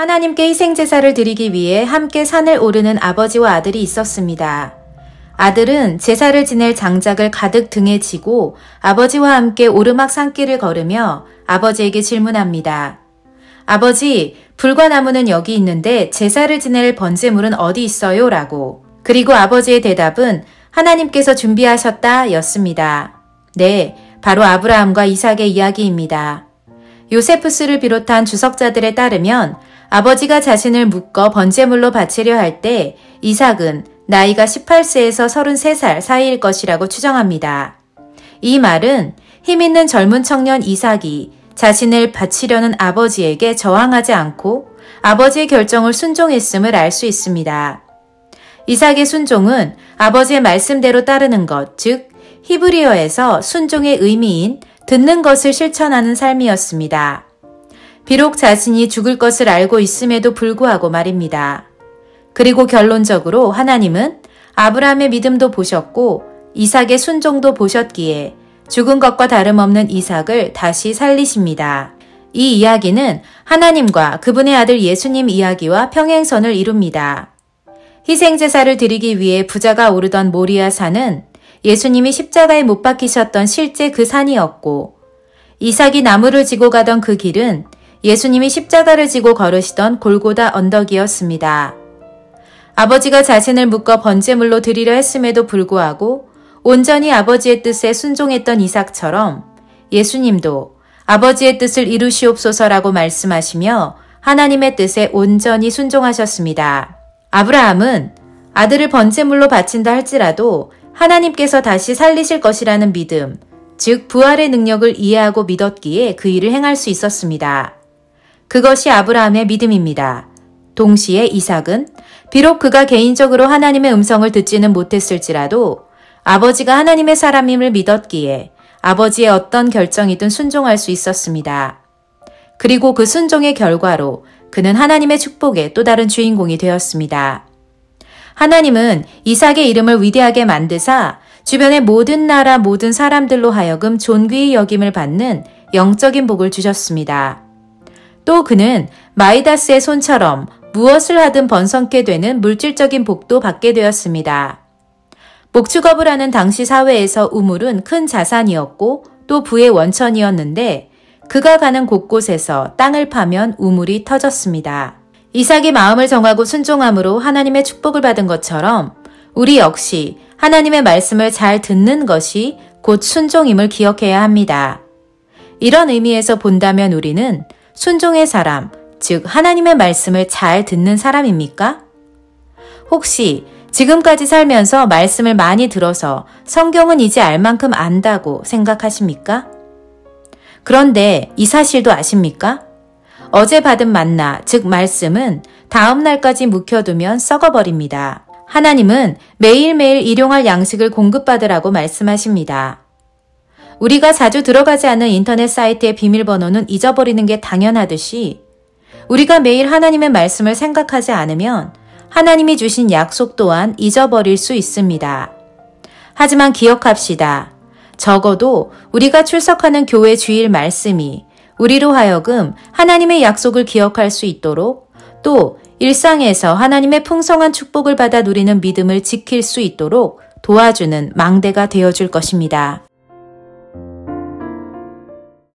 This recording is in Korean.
하나님께 희생제사를 드리기 위해 함께 산을 오르는 아버지와 아들이 있었습니다. 아들은 제사를 지낼 장작을 가득 등에 지고 아버지와 함께 오르막 산길을 걸으며 아버지에게 질문합니다. 아버지, 불과 나무는 여기 있는데 제사를 지낼 번제물은 어디 있어요? 라고. 그리고 아버지의 대답은 하나님께서 준비하셨다 였습니다. 네, 바로 아브라함과 이삭의 이야기입니다. 요세푸스를 비롯한 주석자들에 따르면 아버지가 자신을 묶어 번제물로 바치려 할 때 이삭은 나이가 18세에서 33살 사이일 것이라고 추정합니다. 이 말은 힘있는 젊은 청년 이삭이 자신을 바치려는 아버지에게 저항하지 않고 아버지의 결정을 순종했음을 알 수 있습니다. 이삭의 순종은 아버지의 말씀대로 따르는 것, 즉 히브리어에서 순종의 의미인 듣는 것을 실천하는 삶이었습니다. 비록 자신이 죽을 것을 알고 있음에도 불구하고 말입니다. 그리고 결론적으로 하나님은 아브라함의 믿음도 보셨고 이삭의 순종도 보셨기에 죽은 것과 다름없는 이삭을 다시 살리십니다. 이 이야기는 하나님과 그분의 아들 예수님 이야기와 평행선을 이룹니다. 희생제사를 드리기 위해 부자가 오르던 모리아 산은 예수님이 십자가에 못 박히셨던 실제 그 산이었고 이삭이 나무를 지고 가던 그 길은 예수님이 십자가를 지고 걸으시던 골고다 언덕이었습니다. 아버지가 자신을 묶어 번제물로 드리려 했음에도 불구하고 온전히 아버지의 뜻에 순종했던 이삭처럼 예수님도 아버지의 뜻을 이루시옵소서라고 말씀하시며 하나님의 뜻에 온전히 순종하셨습니다. 아브라함은 아들을 번제물로 바친다 할지라도 하나님께서 다시 살리실 것이라는 믿음, 즉 부활의 능력을 이해하고 믿었기에 그 일을 행할 수 있었습니다. 그것이 아브라함의 믿음입니다. 동시에 이삭은 비록 그가 개인적으로 하나님의 음성을 듣지는 못했을지라도 아버지가 하나님의 사람임을 믿었기에 아버지의 어떤 결정이든 순종할 수 있었습니다. 그리고 그 순종의 결과로 그는 하나님의 축복의 또 다른 주인공이 되었습니다. 하나님은 이삭의 이름을 위대하게 만드사 주변의 모든 나라 모든 사람들로 하여금 존귀히 여김을 받는 영적인 복을 주셨습니다. 또 그는 마이다스의 손처럼 무엇을 하든 번성케 되는 물질적인 복도 받게 되었습니다. 목축업을 하는 당시 사회에서 우물은 큰 자산이었고 또 부의 원천이었는데 그가 가는 곳곳에서 땅을 파면 우물이 터졌습니다. 이삭이 마음을 정하고 순종함으로 하나님의 축복을 받은 것처럼 우리 역시 하나님의 말씀을 잘 듣는 것이 곧 순종임을 기억해야 합니다. 이런 의미에서 본다면 우리는 순종의 사람, 즉 하나님의 말씀을 잘 듣는 사람입니까? 혹시 지금까지 살면서 말씀을 많이 들어서 성경은 이제 알 만큼 안다고 생각하십니까? 그런데 이 사실도 아십니까? 어제 받은 만나, 즉 말씀은 다음 날까지 묵혀두면 썩어버립니다. 하나님은 매일매일 일용할 양식을 공급받으라고 말씀하십니다. 우리가 자주 들어가지 않는 인터넷 사이트의 비밀번호는 잊어버리는 게 당연하듯이 우리가 매일 하나님의 말씀을 생각하지 않으면 하나님이 주신 약속 또한 잊어버릴 수 있습니다. 하지만 기억합시다. 적어도 우리가 출석하는 교회 주일 말씀이 우리로 하여금 하나님의 약속을 기억할 수 있도록 또 일상에서 하나님의 풍성한 축복을 받아 누리는 믿음을 지킬 수 있도록 도와주는 망대가 되어줄 것입니다.